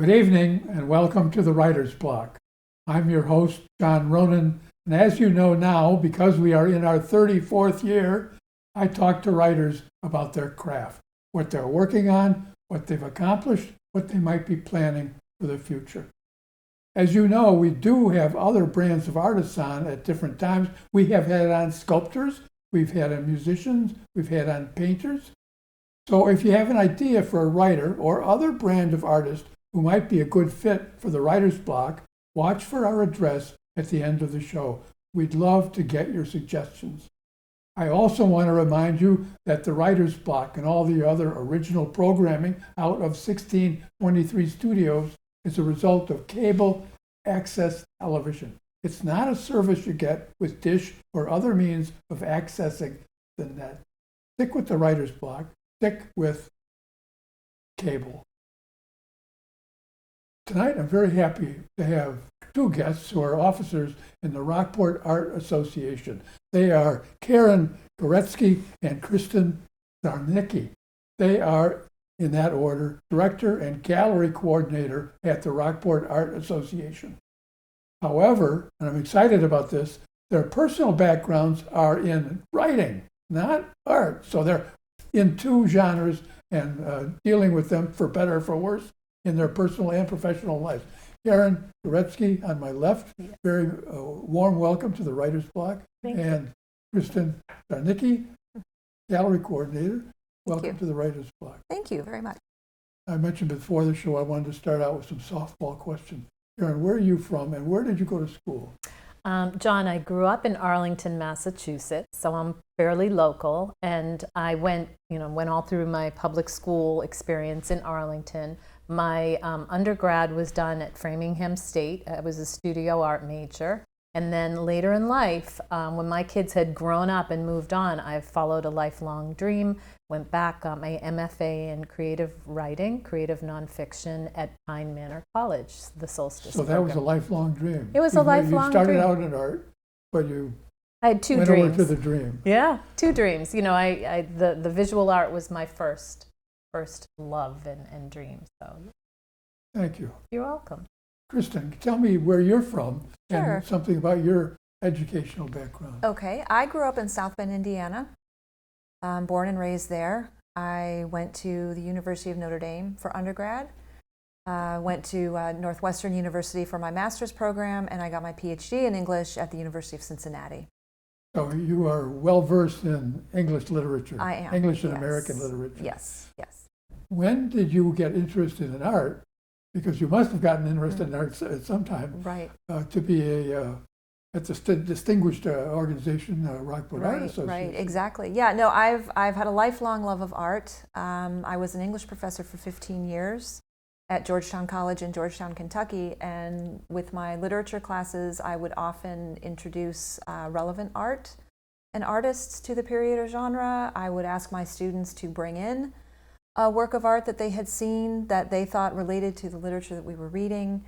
Good evening and welcome to the Writer's Block. I'm your host, John Ronan, and as you know now, because we are in our 34th year, I talk to writers about their craft, what they're working on, what they've accomplished, what they might be planning for the future. As you know, we do have other brands of artists on at different times. We have had on sculptors, we've had on musicians, we've had on painters. So if you have an idea for a writer or other brand of artist who might be a good fit for the Writer's Block, watch for our address at the end of the show. We'd love to get your suggestions. I also want to remind you that the Writer's Block and all the other original programming out of 1623 Studios is a result of cable access television. It's not a service you get with Dish or other means of accessing the net. Stick with the Writer's Block. Stick with cable. Tonight, I'm very happy to have two guests who are officers in the Rockport Art Association. They are Karen Koretsky and Kristin Czarnecki. They are, in that order, director and gallery coordinator at the Rockport Art Association. However, and I'm excited about this, their personal backgrounds are in writing, not art. So they're in two genres and dealing with them for better or for worse in their personal and professional lives. Karen Koretsky on my left, very warm welcome to the Writer's Block. And Kristin Czarnecki, gallery coordinator, welcome to the Writer's Block. Thank you very much. I mentioned before the show I wanted to start out with some softball questions. Karen, where are you from and where did you go to school? John, I grew up in Arlington, Massachusetts, so I'm fairly local, and I went all through my public school experience in Arlington. My undergrad was done at Framingham State. I was a studio art major. And then later in life, when my kids had grown up and moved on, I followed a lifelong dream, went back, got my MFA in creative writing, creative nonfiction at Pine Manor College, the Solstice So that program. was a lifelong dream. It was a lifelong dream. You started dream. out in art, but you I had two went dreams. over to the dream. Yeah, two dreams. You know, the visual art was my first love and dream. So Thank you. you're welcome. Kristin, tell me where you're from Sure. and something about your educational background. Okay, I grew up in South Bend, Indiana. Born and raised there. I went to the University of Notre Dame for undergrad. Went to Northwestern University for my master's program, and I got my PhD in English at the University of Cincinnati. So you are well versed in English literature. I am. English and yes. American literature. Yes, yes. When did you get interested in art? Because you must have gotten interested in art at some time. Right. To be at the distinguished organization, Rockport Art Association. Right, exactly. Yeah, no, I've had a lifelong love of art. I was an English professor for 15 years at Georgetown College in Georgetown, Kentucky, and with my literature classes, I would often introduce relevant art and artists to the period or genre. I would ask my students to bring in a work of art that they had seen that they thought related to the literature that we were reading.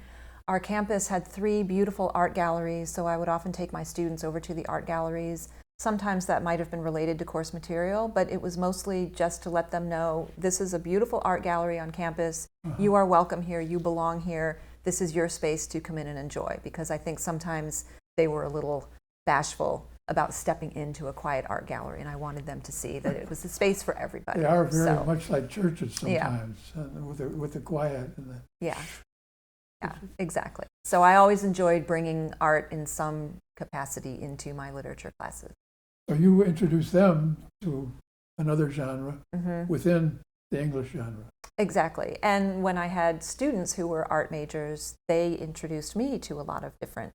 Our campus had 3 beautiful art galleries, so I would often take my students over to the art galleries. Sometimes that might have been related to course material, but it was mostly just to let them know, this is a beautiful art gallery on campus. You are welcome here, you belong here. This is your space to come in and enjoy, because I think sometimes they were a little bashful about stepping into a quiet art gallery, and I wanted them to see that it was a space for everybody. They are very much like churches sometimes, Yeah. with the quiet and the. Yeah, exactly. So I always enjoyed bringing art in some capacity into my literature classes. So you introduce them to another genre within the English genre. Exactly. And when I had students who were art majors, they introduced me to a lot of different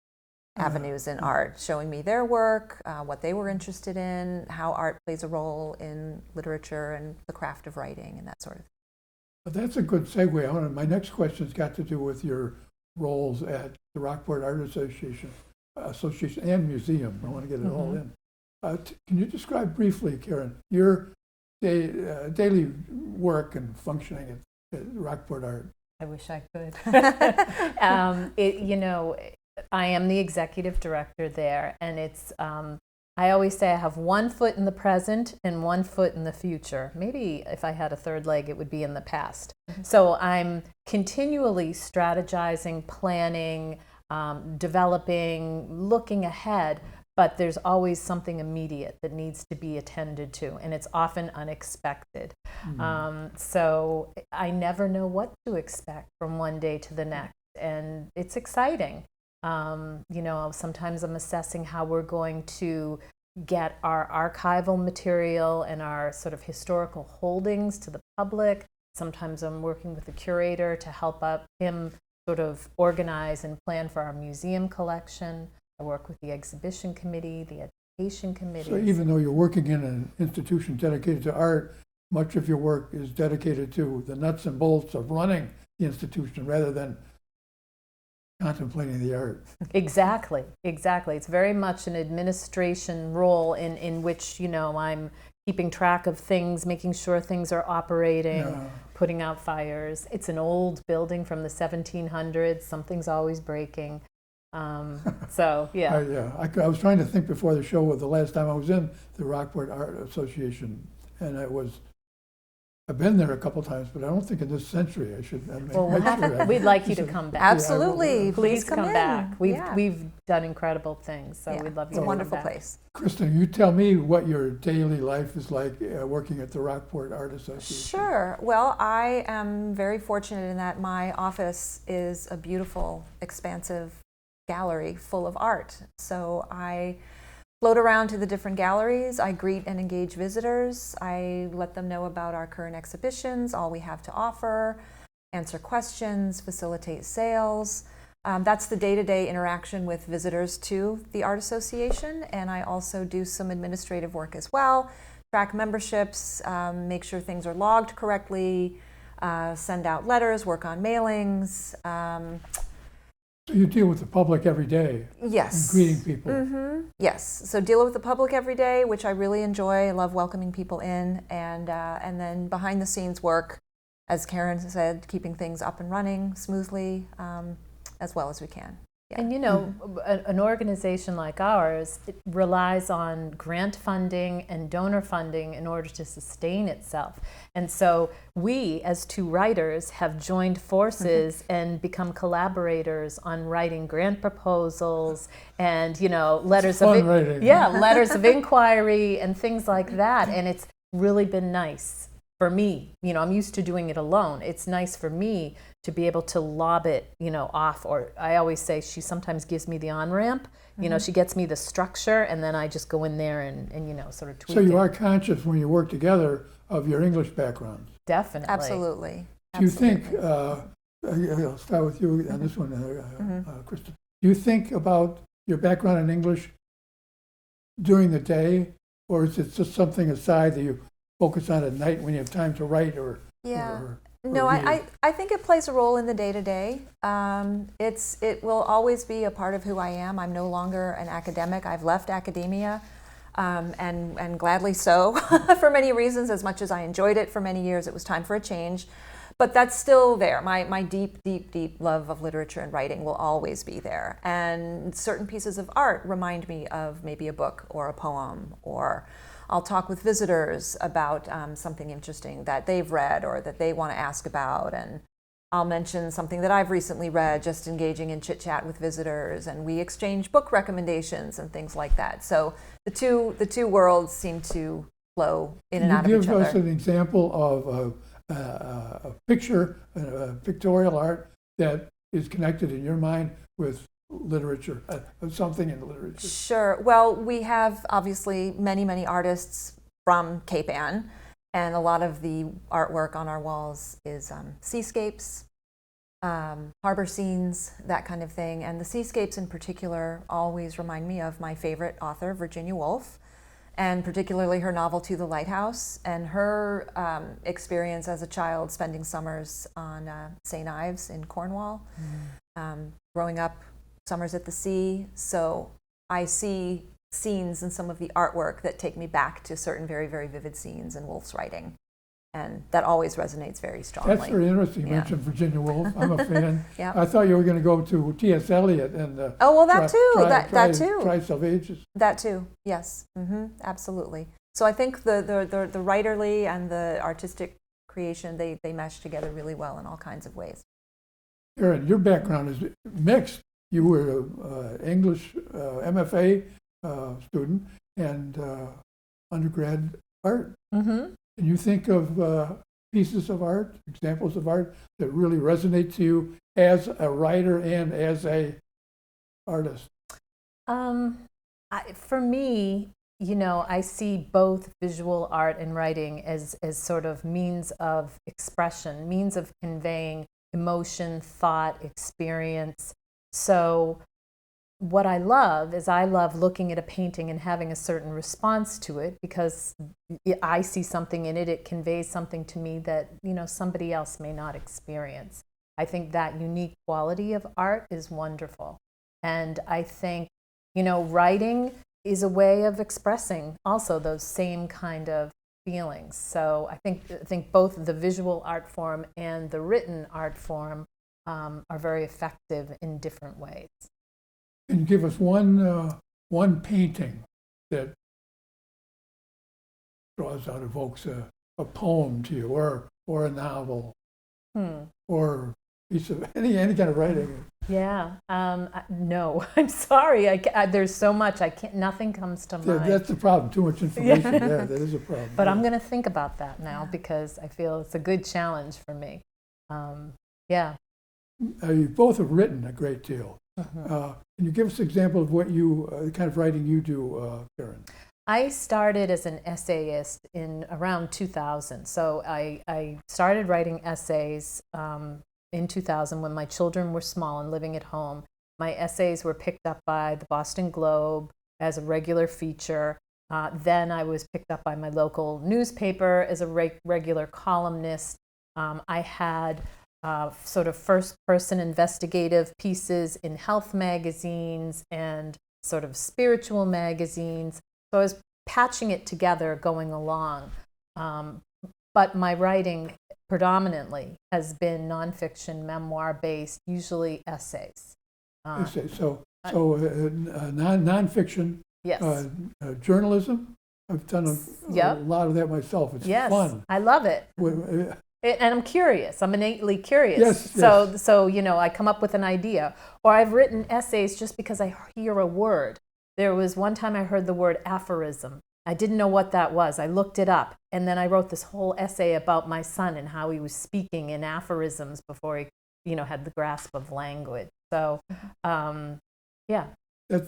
avenues in art, showing me their work, what they were interested in, how art plays a role in literature and the craft of writing and that sort of thing. But that's a good segue. My next question's got to do with your roles at the Rockport Art Association and Museum. I want to get it all in. Can you describe briefly, Karen, your daily work and functioning at Rockport Art? I wish I could. I am the executive director there, and it's I always say I have one foot in the present and one foot in the future. Maybe if I had a third leg, it would be in the past. So I'm continually strategizing, planning, developing, looking ahead, but there's always something immediate that needs to be attended to, and it's often unexpected. So I never know what to expect from one day to the next, and it's exciting. Sometimes I'm assessing how we're going to get our archival material and our sort of historical holdings to the public. Sometimes I'm working with the curator to help him sort of organize and plan for our museum collection. I work with the exhibition committee, the education committee. So even though you're working in an institution dedicated to art, much of your work is dedicated to the nuts and bolts of running the institution rather than contemplating the art. Exactly. It's very much an administration role in which, I'm keeping track of things, making sure things are operating, putting out fires. It's an old building from the 1700s. Something's always breaking. So, yeah. I was trying to think before the show of the last time I was in the Rockport Art Association, and I've been there a couple times, but I don't think in this century I should. We'd like you to come back. Absolutely, please come in. back. We've done incredible things, so we'd love you to come back. It's a wonderful place. Kristin, you tell me what your daily life is like working at the Rockport Art Association. Sure. Well, I am very fortunate in that my office is a beautiful, expansive gallery full of art. So I float around to the different galleries. I greet and engage visitors. I let them know about our current exhibitions, all we have to offer, answer questions, facilitate sales. That's the day-to-day interaction with visitors to the Art Association. And I also do some administrative work as well, track memberships, make sure things are logged correctly, send out letters, work on mailings. So you deal with the public every day. Yes. And greeting people. Mm-hmm. Yes. So deal with the public every day, which I really enjoy. I love welcoming people in, and then behind the scenes work, as Karen said, keeping things up and running smoothly as well as we can. Yeah. And an organization like ours, it relies on grant funding and donor funding in order to sustain itself. And so we, as two writers, have joined forces and become collaborators on writing grant proposals and, letters of inquiry and things like that. And it's really been nice for me. I'm used to doing it alone. It's nice for me to be able to lob it, off, or I always say she sometimes gives me the on-ramp. She gets me the structure, and then I just go in there and sort of tweak it. So you are conscious when you work together of your English backgrounds. Definitely. Absolutely. Do you think, I'll start with you on this one, Kristin. Do you think about your background in English during the day, or is it just something aside that you focus on at night when you have time to write or No, I think it plays a role in the day-to-day. It will always be a part of who I am. I'm no longer an academic. I've left academia, and gladly so, for many reasons. As much as I enjoyed it for many years, it was time for a change. But that's still there. My deep, deep, deep love of literature and writing will always be there. And certain pieces of art remind me of maybe a book or a poem, or I'll talk with visitors about something interesting that they've read or that they want to ask about, and I'll mention something that I've recently read, just engaging in chit-chat with visitors, and we exchange book recommendations and things like that. So the two worlds seem to flow in and out of each other. Can you give us an example of a picture, pictorial art that is connected in your mind with literature, something in the literature? Sure. Well, we have obviously many, many artists from Cape Ann, and a lot of the artwork on our walls is seascapes, harbor scenes, that kind of thing. And the seascapes in particular always remind me of my favorite author, Virginia Woolf, and particularly her novel To the Lighthouse, and her experience as a child spending summers on St. Ives in Cornwall, growing up summers at the sea. So I see scenes in some of the artwork that take me back to certain very, very vivid scenes in Woolf's writing. And that always resonates very strongly. That's very interesting. You Yeah. mentioned Virginia Woolf. I'm a fan. Yeah. I thought you were going to go to T.S. Eliot and Oh, well, that too. That too. Trice of Ages. That too. Yes. Absolutely. So I think the writerly and the artistic creation, they mesh together really well in all kinds of ways. Erin, your background is mixed. You were an English MFA student and undergrad art. Mm-hmm. And you think of pieces of art, examples of art that really resonate to you as a writer and as a artist? For me, I see both visual art and writing as sort of means of expression, means of conveying emotion, thought, experience. So what I love is I love looking at a painting and having a certain response to it because I see something in it. It conveys something to me that, somebody else may not experience. I think that unique quality of art is wonderful. And I think, writing is a way of expressing also those same kind of feelings. So I think both the visual art form and the written art form are very effective in different ways. Can you give us one painting that evokes a poem to you, or a novel, or piece of any kind of writing? Yeah. No, I'm sorry. There's so much. Nothing comes to mind. That's the problem. Too much information. Yeah, that is a problem. But I'm going to think about that now because I feel it's a good challenge for me. Yeah. You both have written a great deal. Mm-hmm. Can you give us an example of what the kind of writing you do, Karen? I started as an essayist in around 2000. So I started writing essays in 2000 when my children were small and living at home. My essays were picked up by the Boston Globe as a regular feature. Then I was picked up by my local newspaper as a regular columnist. I had sort of first-person investigative pieces in health magazines and sort of spiritual magazines. So I was patching it together going along. But my writing predominantly has been nonfiction, memoir-based, usually essays. So nonfiction, Yes. journalism. I've done a lot of that myself. It's fun. I love it. And I'm curious. I'm innately curious. Yes, So I come up with an idea. Or I've written essays just because I hear a word. There was one time I heard the word aphorism. I didn't know what that was. I looked it up. And then I wrote this whole essay about my son and how he was speaking in aphorisms before he, had the grasp of language. So, yeah. I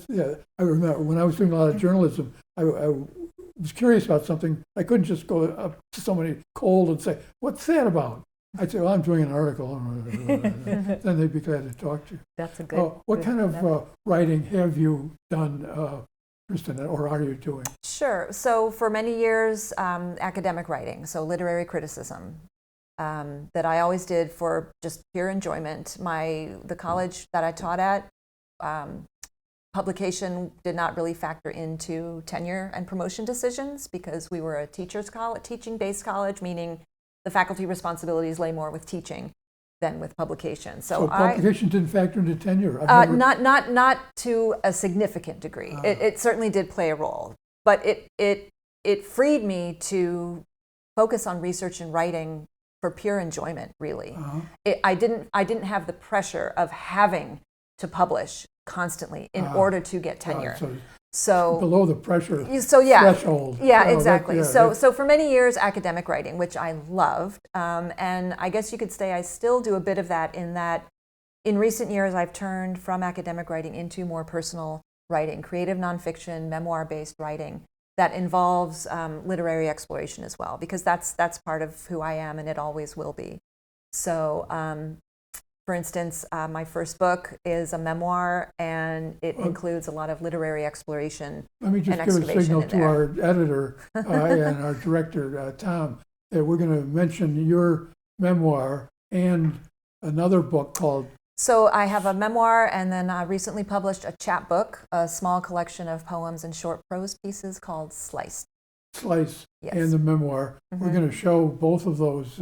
remember when I was doing a lot of journalism, I was curious about something. I couldn't just go up to somebody cold and say, "What's that about?" I'd say, "Well, I'm doing an article." Then they'd be glad to talk to you. That's a good. What kind of writing have you done, Kristin, or are you doing? Sure. So for many years, academic writing, so literary criticism, that I always did for just pure enjoyment. The college that I taught at, publication did not really factor into tenure and promotion decisions because we were a teaching-based college, meaning the faculty responsibilities lay more with teaching than with publication. So publication didn't factor into tenure? Not to a significant degree. It certainly did play a role, but it freed me to focus on research and writing for pure enjoyment, really. I didn't have the pressure of having to publish constantly in order to get tenure. So below the pressure threshold. Yeah, exactly. So for many years, academic writing, which I loved, and I guess you could say I still do a bit of that in recent years I've turned from academic writing into more personal writing, creative nonfiction, memoir-based writing that involves literary exploration as well, because that's part of who I am and it always will be. So for instance, my first book is a memoir, and it includes a lot of literary exploration. Let me just give a signal to our editor and our director, Tom, that we're going to mention your memoir and another book called... So I have a memoir, and then I recently published a chapbook, a small collection of poems and short prose pieces called Sliced. slice Yes. and the memoir. Mm-hmm. We're going to show both of those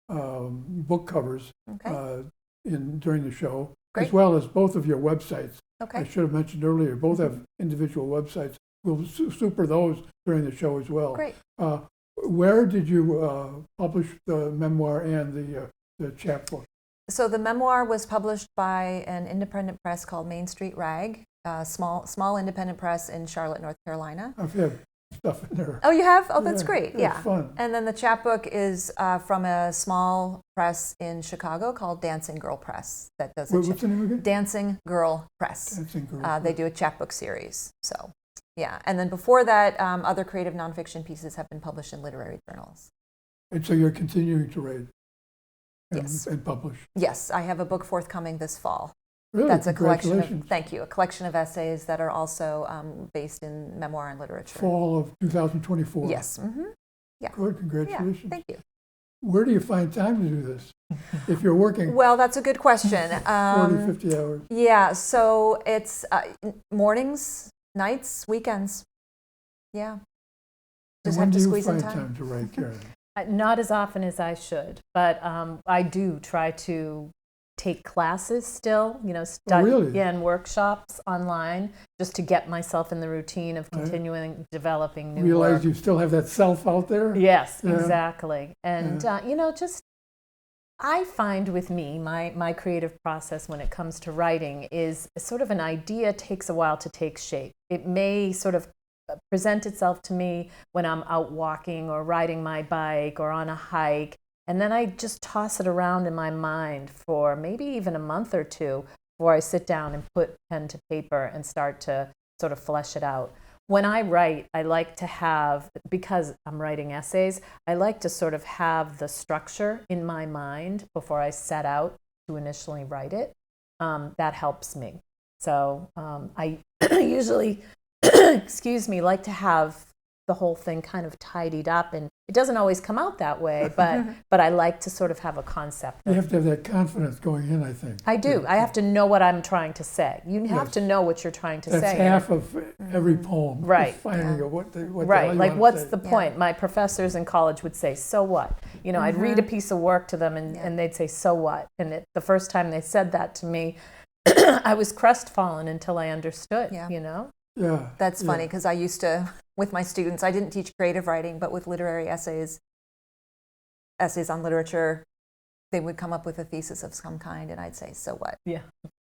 book covers Okay. during the show, Great. as well as both of your websites. I Okay. should have mentioned earlier, both have individual websites. We'll super those during the show as well. Great. Where did you publish the memoir and the chapbook? So the memoir was published by an independent press called Main Street Rag, small independent press in Charlotte, North Carolina. I've had stuff in there. Oh, you have? Oh, that's Yeah, great. it's Yeah. fun. And then the chapbook is from a small press in Chicago called Dancing Girl Press that does What's the name again? Dancing Girl Press. Dancing Girl. They do a chapbook series. So, yeah. And then before that, other creative nonfiction pieces have been published in literary journals. And so you're continuing to write Yes. and publish. Yes, I have a book forthcoming this fall. Really? That's a collection Congratulations. of, thank you, a collection of essays that are also based in memoir and literature. Fall of 2024. Yes. Mm-hmm. Good, Yeah. congratulations. Thank you. Where do you find time to do this? If you're working Well, that's a good question. 40, 50 hours. Yeah, so it's mornings, nights, weekends. Yeah. And Just when have to do you squeeze in find time. time to write, Karen? Not as often as I should, but I do try to take classes still, study really? and workshops online just to get myself in the routine of continuing developing new Realize work. you still have that self out there? Yes, Yeah. exactly. And, just I find with me, my creative process when it comes to writing is sort of an idea takes a while to take shape. It may sort of present itself to me when I'm out walking or riding my bike or on a hike. And then I just toss it around in my mind for maybe even a month or two before I sit down and put pen to paper and start to sort of flesh it out. When I write, I like to have, because I'm writing essays, I like to sort of have the structure in my mind before I set out to initially write it. That helps me. So I usually, like to have the whole thing kind of tidied up, and it doesn't always come out that way, but I like to sort of have a concept. You have to have that confidence going in, I think. I do. I have to know what I'm trying to say. You have Yes. to know what you're trying to That's say. half of every poem. is Right. Finding out what the hell Right, you like wanna what's say. the point? My professors in college would say, so what? I'd read a piece of work to them and they'd say, so what? And the first time they said that to me, I was crestfallen until I understood, Yeah. Yeah. That's yeah. funny because I used to, with my students, I didn't teach creative writing, but with literary essays on literature, they would come up with a thesis of some kind, and I'd say, so what? Yeah.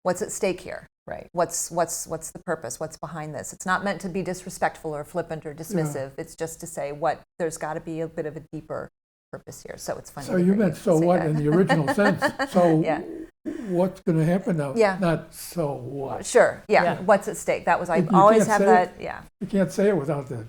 What's at stake here? Right. What's the purpose? What's behind this? It's not meant to be disrespectful or flippant or dismissive. It's just to say there's got to be a bit of a deeper purpose here. So it's funny. So you meant so say what that. in the original sense. So Yeah. what's going to happen now? Yeah. Not so what. Sure. Yeah. Yeah. What's at stake? That was I You always can't have say that. Yeah. You can't say it without that.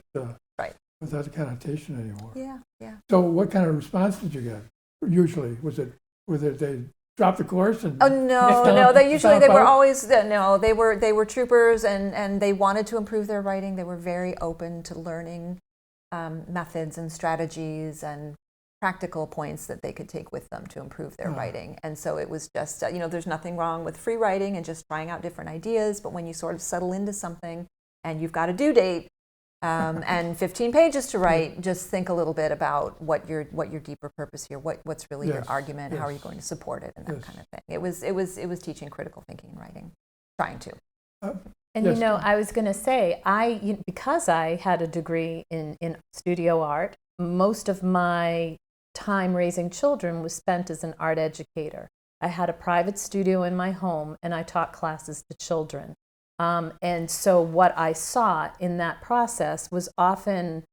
Right. Without the connotation anymore. Yeah. Yeah. So what kind of response did you get? Usually, was it they dropped the course and? Oh no. They usually they were always no. They were troopers and they wanted to improve their writing. They were very open to learning methods and strategies and practical points that they could take with them to improve their writing. And so it was just there's nothing wrong with free writing and just trying out different ideas. But when you sort of settle into something and you've got a due date. And 15 pages to write. Just think a little bit about what your deeper purpose here. What's really your argument? How are you going to support it, and that kind of thing. It was teaching critical thinking and writing, trying to. And Yes. I was going to say, because I had a degree in studio art, most of my time raising children was spent as an art educator. I had a private studio in my home, and I taught classes to children. And so what I saw in that process was often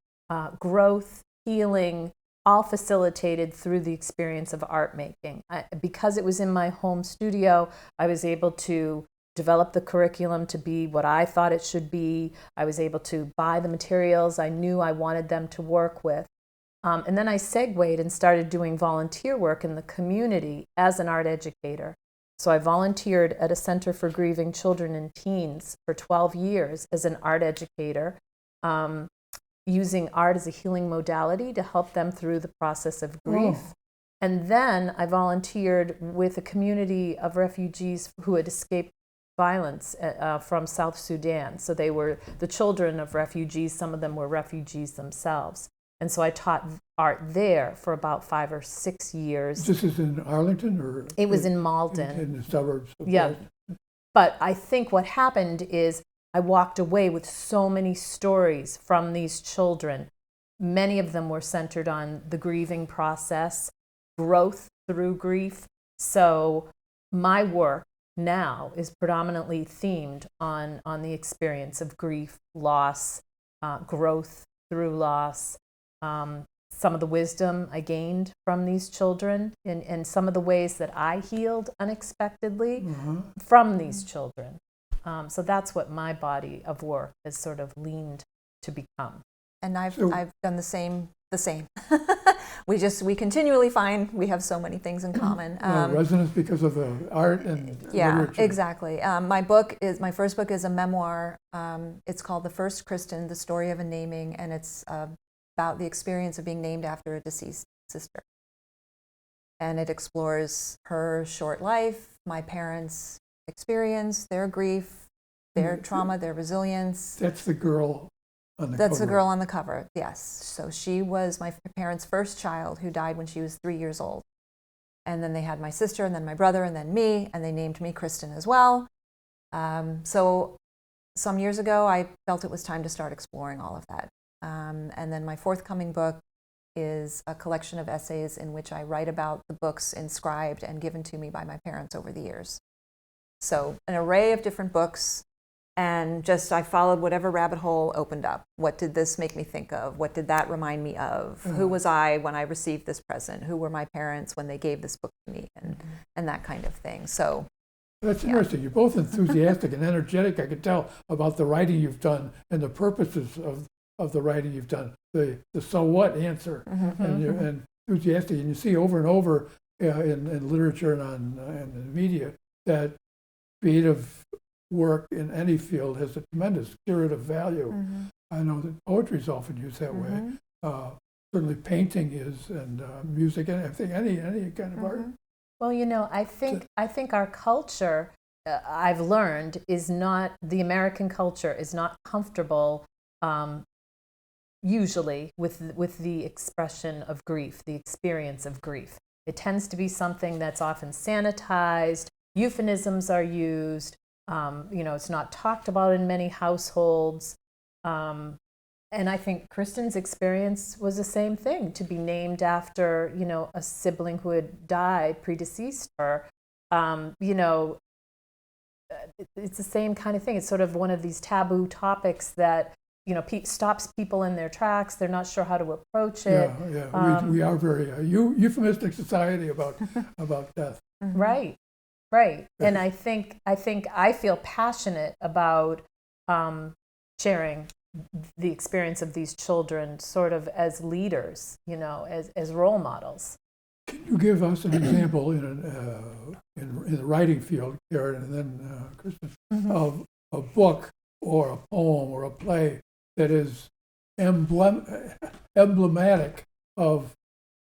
growth, healing, all facilitated through the experience of art making. Because it was in my home studio, I was able to develop the curriculum to be what I thought it should be. I was able to buy the materials I knew I wanted them to work with. And then I segued and started doing volunteer work in the community as an art educator. So I volunteered at a Center for Grieving Children and Teens for 12 years as an art educator, using art as a healing modality to help them through the process of grief. Oh. And then I volunteered with a community of refugees who had escaped violence from South Sudan. So they were the children of refugees. Some of them were refugees themselves. And so I taught art there for about 5 or 6 years. This is in Arlington, or it was in Malden. in the suburbs of Yeah. Boston? But I think what happened is I walked away with so many stories from these children. Many of them were centered on the grieving process, growth through grief. So my work now is predominantly themed on the experience of grief, loss, growth through loss, some of the wisdom I gained from these children, and some of the ways that I healed unexpectedly from these children. So that's what my body of work has sort of leaned to become. And I've done the same. We continually find we have so many things in common. Resonance because of the art and literature. Exactly. My first book is a memoir. It's called The First Kristin, The Story of a Naming, and it's about the experience of being named after a deceased sister. And it explores her short life, my parents' experience, their grief, their trauma, their resilience. That's the girl on the That's cover. the girl on the cover, yes. So she was my parents' first child, who died when she was 3 years old. And then they had my sister, and then my brother, and then me, and they named me Kristin as well. So some years ago, I felt it was time to start exploring all of that. And then my forthcoming book is a collection of essays in which I write about the books inscribed and given to me by my parents over the years. So an array of different books, and just I followed whatever rabbit hole opened up. What did this make me think of? What did that remind me of? Who was I when I received this present? Who were my parents when they gave this book to me? And that kind of thing. So that's interesting. You're both enthusiastic and energetic. I can tell about the writing you've done and the purposes of the writing you've done. The so what answer, and you're enthusiastic. And you see over and over in literature and in the media that creative work in any field has a tremendous curative value. I know that poetry is often used that way. Certainly painting is, and music, and everything, any kind of art. Well, I think our culture, I've learned, is not, the American culture is not comfortable usually with the expression of grief, the experience of grief. It tends to be something that's often sanitized, euphemisms are used, it's not talked about in many households. And I think Kristin's experience was the same thing, to be named after, a sibling who had died, predeceased her. It's the same kind of thing. It's sort of one of these taboo topics that, stops people in their tracks. They're not sure how to approach it. We are very euphemistic society about death. Right. And I think I feel passionate about sharing the experience of these children sort of as leaders, as role models. Can you give us an example in the writing field, Karen, and then Kristin, of a book or a poem or a play that is emblematic of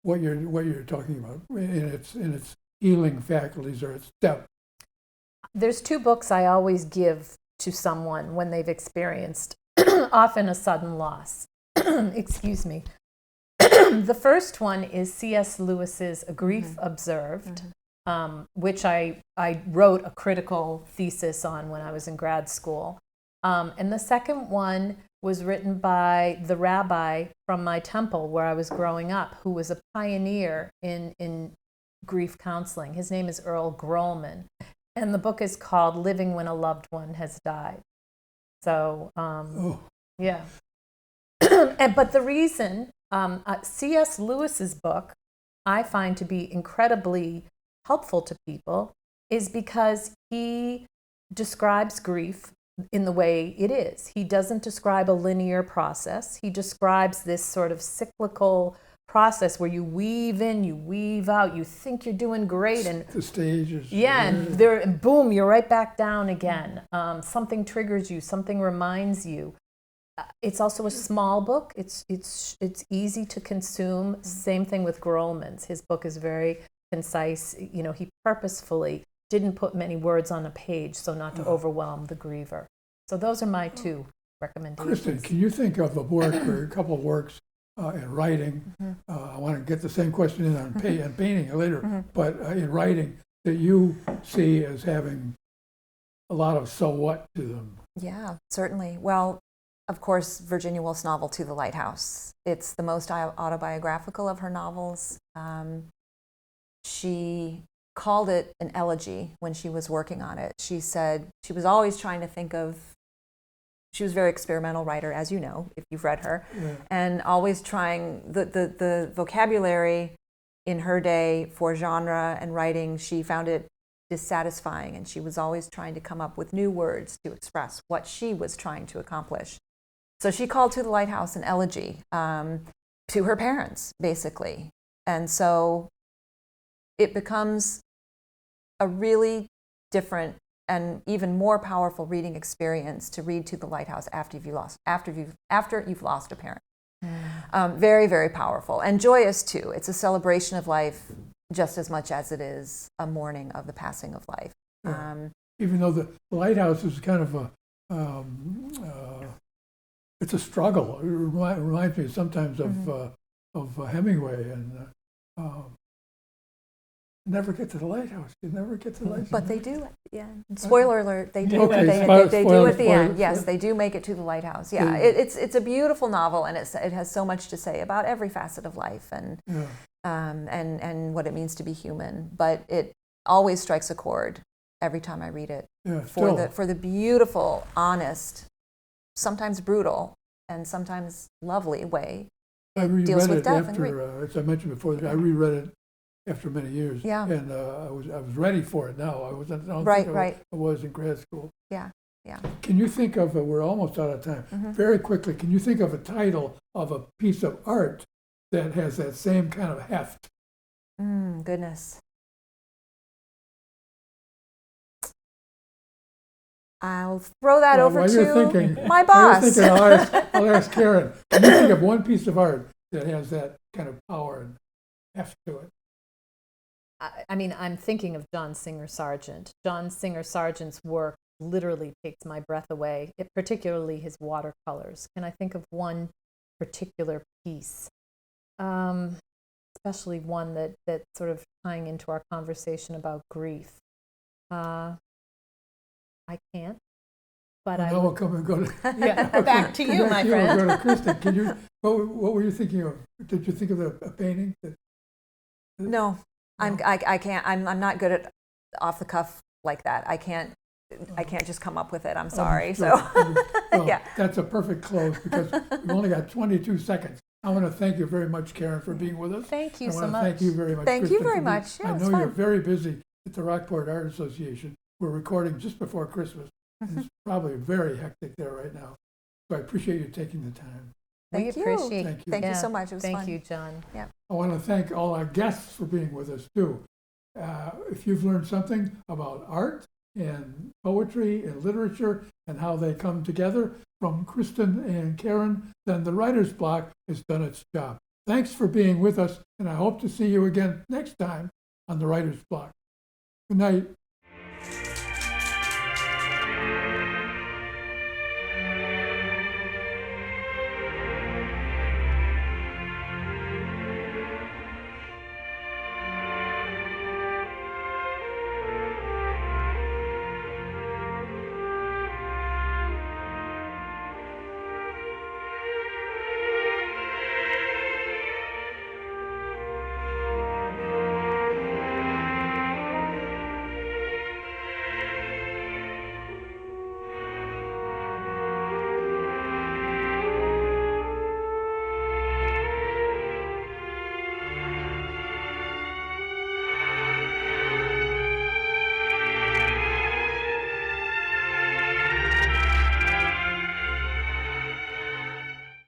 what you're talking about in its healing faculties or its depth? There's 2 books I always give to someone when they've experienced often a sudden loss. Excuse me. The first one is C.S. Lewis's A Grief Observed, which I wrote a critical thesis on when I was in grad school. And the second one was written by the rabbi from my temple where I was growing up, who was a pioneer in grief counseling. His name is Earl Grolman. And the book is called Living When a Loved One Has Died. So, yeah. But the reason C.S. Lewis's book I find to be incredibly helpful to people is because he describes grief in the way it is. He doesn't describe a linear process. He describes this sort of cyclical process where you weave in, you weave out, you think you're doing great, and the stages. Yeah, and boom, you're right back down again. Something triggers you, something reminds you. It's also a small book. It's easy to consume. Same thing with Grolman's. His book is very concise. He purposefully didn't put many words on a page, so not to overwhelm the griever. So those are my two recommendations. Kristin, can you think of a work or a couple of works in writing? I want to get the same question in on painting later, but in writing that you see as having a lot of so what to them? Yeah, certainly. Well, of course, Virginia Woolf's novel To the Lighthouse. It's the most autobiographical of her novels. She called it an elegy when she was working on it. She said she was always trying to think of, she was a very experimental writer, as you know, if you've read her, and always trying, the vocabulary in her day for genre and writing, she found it dissatisfying, and she was always trying to come up with new words to express what she was trying to accomplish. So she called To the Lighthouse an elegy to her parents, basically. And so it becomes a really different and even more powerful reading experience to read To the Lighthouse after you've lost a parent. Very, very powerful and joyous too. It's a celebration of life just as much as it is a mourning of the passing of life. Even though the lighthouse is kind of a, it's a struggle. It reminds me sometimes of Hemingway and never get to the lighthouse. You never get to the lighthouse. But they do at the end. Spoiler alert, they do. Okay, They do at the spoiler. end. Yes, they do make it to the lighthouse. Yeah, it's a beautiful novel, and it has so much to say about every facet of life and what it means to be human. But it always strikes a chord every time I read it. For the beautiful, honest, sometimes brutal, and sometimes lovely way it deals with death. As I mentioned before, I reread it after many years. Yeah. And I was ready for it now. I was in grad school. Yeah. Can you think of we're almost out of time. Very quickly, can you think of a title of a piece of art that has that same kind of heft? Goodness. I'll throw that over to my boss. I'll ask Karen. Can you think of one piece of art that has that kind of power and heft to it? I mean, I'm thinking of John Singer Sargent. John Singer Sargent's work literally takes my breath away, particularly his watercolors. Can I think of one particular piece? Especially one that sort of tying into our conversation about grief. I can't, but I will come and go to back to you, my friend. We'll go to Kristin. Can you? What were you thinking of? Did you think of a painting? No, I can't. I'm not good at off the cuff like that. I can't just come up with it. I'm sorry. That's a perfect close because we've only got 22 seconds. I want to thank you very much, Karen, for being with us. Thank you so much. Thank you very much. Thank Kristin, you very much. I know you're very busy at the Rockport Art Association. We're recording just before Christmas. It's probably very hectic there right now. So I appreciate you taking the time. Thank you. Thank you so much. It was fun. Thank you, John. Yeah. I want to thank all our guests for being with us too. If you've learned something about art and poetry and literature and how they come together from Kristin and Karen, then the Writer's Block has done its job. Thanks for being with us, and I hope to see you again next time on the Writer's Block. Good night.